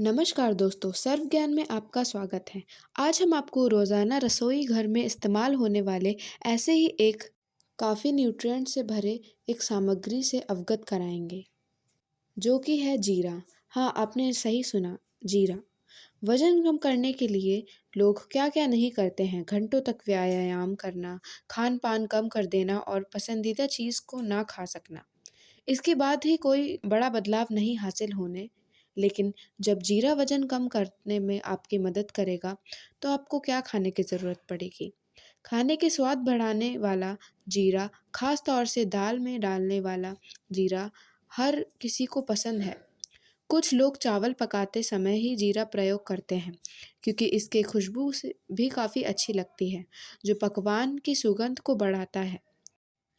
नमस्कार दोस्तों, सर्व ज्ञान में आपका स्वागत है। आज हम आपको रोज़ाना रसोई घर में इस्तेमाल होने वाले ऐसे ही एक काफ़ी न्यूट्रिएंट से भरे एक सामग्री से अवगत कराएंगे, जो कि है जीरा। हाँ, आपने सही सुना, जीरा। वज़न कम करने के लिए लोग क्या-क्या नहीं करते हैं, घंटों तक व्यायाम करना, खान-पान कम कर देना और पसंदीदा चीज़ को ना खा सकना। इसके बाद ही कोई बड़ा बदलाव नहीं हासिल होने, लेकिन जब जीरा वज़न कम करने में आपकी मदद करेगा, तो आपको क्या खाने की ज़रूरत पड़ेगी? खाने के स्वाद बढ़ाने वाला जीरा, ख़ास तौर से दाल में डालने वाला जीरा, हर किसी को पसंद है। कुछ लोग चावल पकाते समय ही जीरा प्रयोग करते हैं, क्योंकि इसके खुशबू से भी काफ़ी अच्छी लगती है, जो पकवान की सुगंध को बढ़ाता है।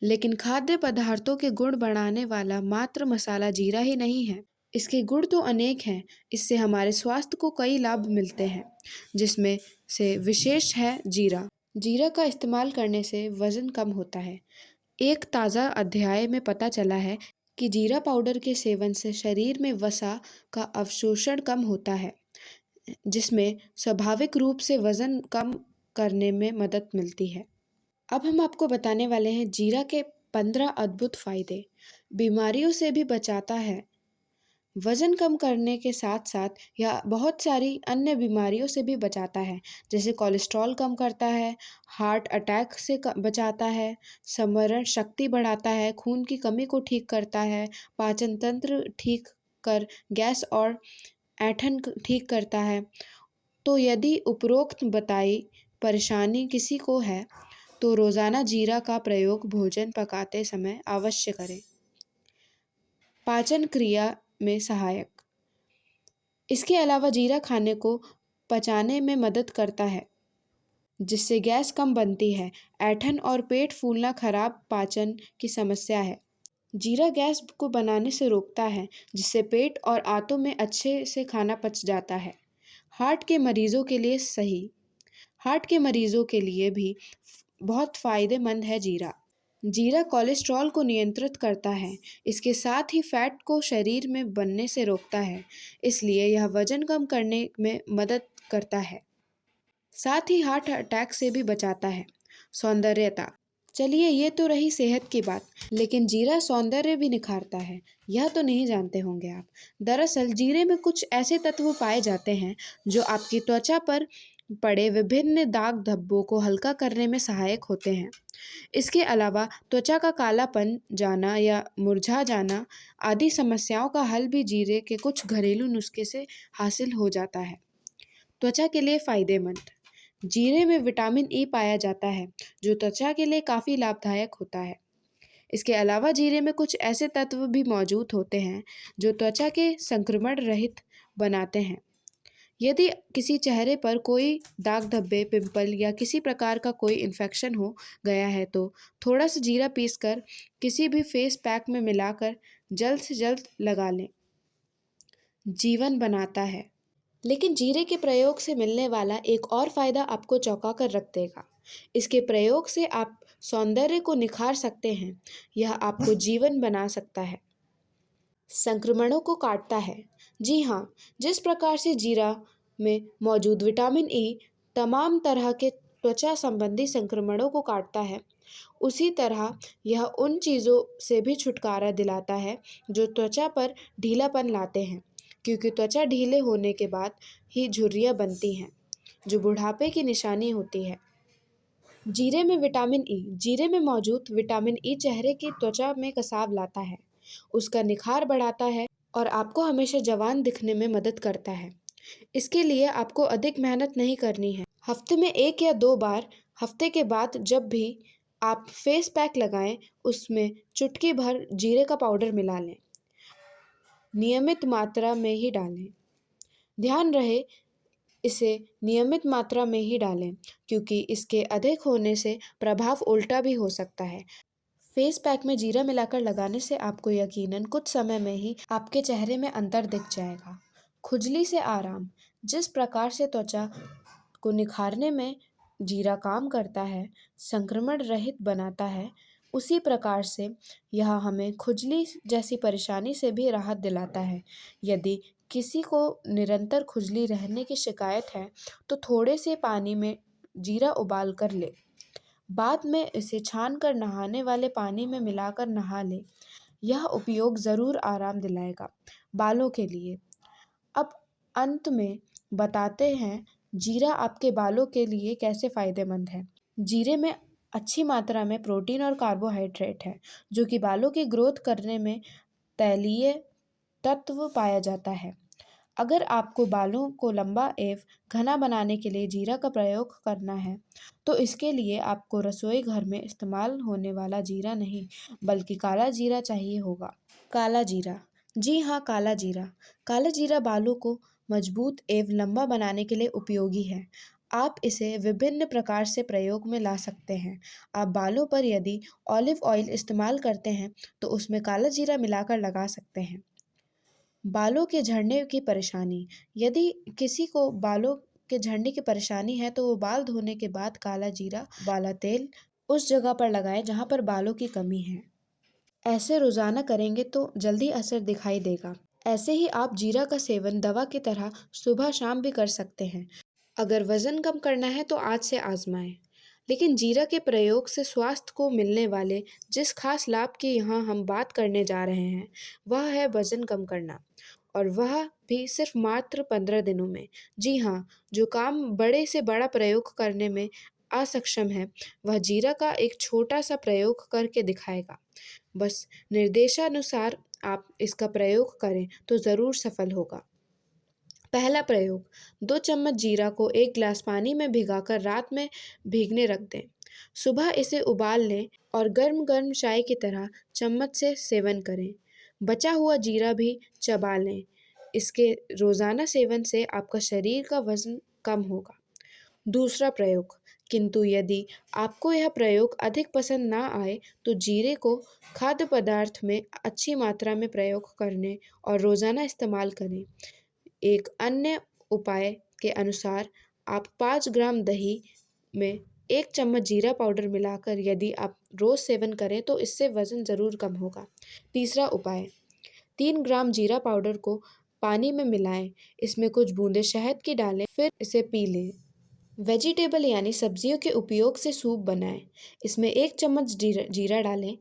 लेकिन खाद्य पदार्थों के गुण बढ़ाने वाला मात्र मसाला जीरा ही नहीं है। इसके गुण तो अनेक हैं। इससे हमारे स्वास्थ्य को कई लाभ मिलते हैं, जिसमें से विशेष है जीरा। जीरा का इस्तेमाल करने से वज़न कम होता है। एक ताज़ा अध्ययन में पता चला है कि जीरा पाउडर के सेवन से शरीर में वसा का अवशोषण कम होता है, जिसमें स्वाभाविक रूप से वज़न कम करने में मदद मिलती है। अब हम आपको बताने वाले हैं जीरा के 15 अद्भुत फ़ायदे। बीमारियों से भी बचाता है। वज़न कम करने के साथ-साथ यह बहुत सारी अन्य बीमारियों से भी बचाता है, जैसे कोलेस्ट्रॉल कम करता है, हार्ट अटैक से बचाता है, स्मरण शक्ति बढ़ाता है, खून की कमी को ठीक करता है, पाचन तंत्र ठीक कर गैस और ऐंठन ठीक करता है। तो यदि उपरोक्त बताई परेशानी किसी को है, तो रोज़ाना जीरा का प्रयोग भोजन पकाते समय अवश्य करें। पाचन क्रिया में सहायक। इसके अलावा जीरा खाने को पचाने में मदद करता है, जिससे गैस कम बनती है। ऐंठन और पेट फूलना खराब पाचन की समस्या है। जीरा गैस को बनाने से रोकता है, जिससे पेट और आंतों में अच्छे से खाना पच जाता है। हार्ट के मरीजों के लिए सही। हार्ट के मरीजों के लिए भी बहुत फ़ायदेमंद है जीरा। जीरा कोलेस्ट्रॉल को नियंत्रित करता है। इसके साथ ही फैट को शरीर में बनने से रोकता है, इसलिए यह वज़न कम करने में मदद करता है। साथ ही हार्ट अटैक से भी बचाता है। सौंदर्यता। चलिए, ये तो रही सेहत की बात, लेकिन जीरा सौंदर्य भी निखारता है। यह तो नहीं जानते होंगे आप। दरअसल जीरे में कुछ ऐसे तत्व पाए जाते हैं, जो आपकी त्वचा पर पड़े विभिन्न दाग धब्बों को हल्का करने में सहायक होते हैं। इसके अलावा त्वचा का कालापन जाना या मुरझा जाना आदि समस्याओं का हल भी जीरे के कुछ घरेलू नुस्खे से हासिल हो जाता है। त्वचा के लिए फ़ायदेमंद। जीरे में विटामिन ई पाया जाता है, जो त्वचा के लिए काफ़ी लाभदायक होता है। इसके अलावा जीरे में कुछ ऐसे तत्व भी मौजूद होते हैं, जो त्वचा के संक्रमण रहित बनाते हैं। यदि किसी चेहरे पर कोई दाग धब्बे, पिंपल या किसी प्रकार का कोई इन्फेक्शन हो गया है, तो थोड़ा सा जीरा पीसकर किसी भी फेस पैक में मिलाकर जल्द से जल्द लगा लें। जीवन बनाता है। लेकिन जीरे के प्रयोग से मिलने वाला एक और फ़ायदा आपको चौंका कर रख देगा। इसके प्रयोग से आप सौंदर्य को निखार सकते हैं। यह आपको जीवन बना सकता है। संक्रमणों को काटता है। जी हाँ, जिस प्रकार से जीरा में मौजूद विटामिन ई तमाम तरह के त्वचा संबंधी संक्रमणों को काटता है, उसी तरह यह उन चीज़ों से भी छुटकारा दिलाता है, जो त्वचा पर ढीलापन लाते हैं, क्योंकि त्वचा ढीले होने के बाद ही झुर्रियाँ बनती हैं, जो बुढ़ापे की निशानी होती है। जीरे में विटामिन ई। जीरे में मौजूद विटामिन ई चेहरे की त्वचा में कसाव लाता है, उसका निखार बढ़ाता है और आपको हमेशा जवान दिखने में मदद करता है। इसके लिए आपको अधिक मेहनत नहीं करनी है। हफ्ते में 1 या 2 बार, हफ्ते के बाद जब भी आप फेस पैक लगाएं, उसमें चुटकी भर जीरे का पाउडर मिला लें। नियमित मात्रा में ही डालें। ध्यान रहे, इसे नियमित मात्रा में ही डालें, क्योंकि इसके अधिक होने से प्रभाव उल्टा भी हो सकता है। फेस पैक में जीरा मिलाकर लगाने से आपको यकीनन कुछ समय में ही आपके चेहरे में अंतर दिख जाएगा। खुजली से आराम। जिस प्रकार से त्वचा को निखारने में जीरा काम करता है, संक्रमण रहित बनाता है, उसी प्रकार से यह हमें खुजली जैसी परेशानी से भी राहत दिलाता है। यदि किसी को निरंतर खुजली रहने की शिकायत है तो थोड़े से पानी में जीरा उबाल कर ले। बाद में इसे छानकर नहाने वाले पानी में मिलाकर नहा ले। यह उपयोग ज़रूर आराम दिलाएगा। बालों के लिए अब अंत में बताते हैं जीरा आपके बालों के लिए कैसे फ़ायदेमंद है। जीरे में अच्छी मात्रा में प्रोटीन और कार्बोहाइड्रेट है, जो कि बालों की ग्रोथ करने में तैलीय तत्व पाया जाता है। अगर आपको बालों को लंबा एवं घना बनाने के लिए जीरा का प्रयोग करना है, तो इसके लिए आपको रसोई घर में इस्तेमाल होने वाला जीरा नहीं, बल्कि काला जीरा चाहिए होगा। काला जीरा। जी हाँ, काला जीरा। काला जीरा बालों को मजबूत एवं लंबा बनाने के लिए उपयोगी है। आप इसे विभिन्न प्रकार से प्रयोग में ला सकते हैं। आप बालों पर यदि ऑलिव ऑयल इस्तेमाल करते हैं, तो उसमें काला जीरा मिलाकर लगा सकते हैं। बालों के झड़ने की परेशानी। यदि किसी को बालों के झड़ने की परेशानी है, तो वो बाल धोने के बाद काला जीरा वाला तेल उस जगह पर लगाएं जहाँ पर बालों की कमी है। ऐसे रोज़ाना करेंगे तो जल्दी असर दिखाई देगा। ऐसे ही आप जीरा का सेवन दवा की तरह सुबह शाम भी कर सकते हैं। अगर वज़न कम करना है तो आज से आजमाएं। लेकिन जीरा के प्रयोग से स्वास्थ्य को मिलने वाले जिस खास लाभ की यहाँ हम बात करने जा रहे हैं, वह है वज़न कम करना, और वह भी सिर्फ मात्र 15 दिनों में। जी हाँ, जो काम बड़े से बड़ा प्रयोग करने में असक्षम है, वह जीरा का एक छोटा सा प्रयोग करके दिखाएगा। बस निर्देशानुसार आप इसका प्रयोग करें तो ज़रूर सफल होगा। पहला प्रयोग, 2 चम्मच जीरा को 1 गिलास पानी में भिगाकर रात में भीगने रख दें। सुबह इसे उबाल लें और गर्म-गर्म चाय की तरह चम्मच से सेवन करें। बचा हुआ जीरा भी चबा लें। इसके रोज़ाना सेवन से आपका शरीर का वज़न कम होगा। दूसरा प्रयोग, किंतु यदि आपको यह प्रयोग अधिक पसंद ना आए, तो जीरे को खाद्य पदार्थ में अच्छी मात्रा में प्रयोग करने और रोज़ाना इस्तेमाल करें। एक अन्य उपाय के अनुसार आप 5 ग्राम दही में 1 चम्मच जीरा पाउडर मिलाकर यदि आप रोज़ सेवन करें तो इससे वज़न ज़रूर कम होगा। तीसरा उपाय, 3 ग्राम जीरा पाउडर को पानी में मिलाएं, इसमें कुछ बूंदें शहद की डालें, फिर इसे पी लें। वेजिटेबल यानी सब्जियों के उपयोग से सूप बनाएं, इसमें 1 चम्मच जीरा डालें,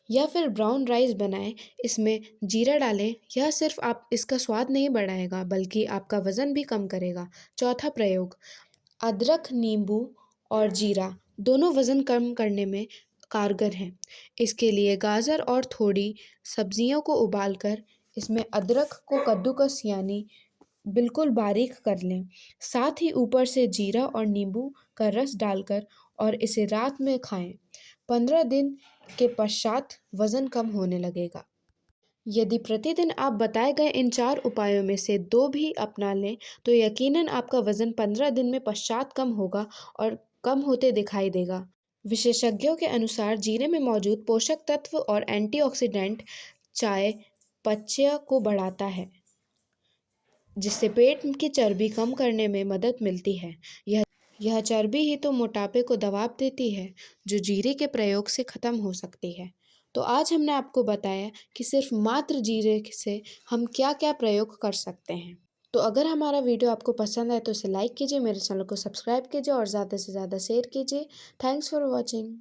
या फिर ब्राउन राइस बनाएं, इसमें जीरा डालें। यह सिर्फ आप इसका स्वाद नहीं बढ़ाएगा, बल्कि आपका वज़न भी कम करेगा। चौथा प्रयोग, अदरक, नींबू और जीरा दोनों वज़न कम करने में कारगर हैं। इसके लिए गाजर और थोड़ी सब्जियों को उबालकर इसमें अदरक को कद्दूकस यानी बिल्कुल बारीक कर लें। साथ ही ऊपर से जीरा और नींबू का रस डालकर और इसे रात में खाएं। 15 दिन के पश्चात वज़न कम होने लगेगा। यदि प्रतिदिन आप बताए गए इन 4 उपायों में से 2 भी अपना लें, तो यकीनन आपका वज़न 15 दिन में पश्चात कम होगा और कम होते दिखाई देगा। विशेषज्ञों के अनुसार जीरे में मौजूद पोषक तत्व और एंटीऑक्सीडेंट चयापचय को बढ़ाता है, जिससे पेट की चर्बी कम करने में मदद मिलती है। यह चर्बी ही तो मोटापे को दबाव देती है, जो जीरे के प्रयोग से ख़त्म हो सकती है। तो आज हमने आपको बताया कि सिर्फ मात्र जीरे से हम क्या-क्या प्रयोग कर सकते हैं। तो अगर हमारा वीडियो आपको पसंद आए तो इसे लाइक कीजिए, मेरे चैनल को सब्सक्राइब कीजिए और ज़्यादा से ज़्यादा शेयर कीजिए। Thanks for watching.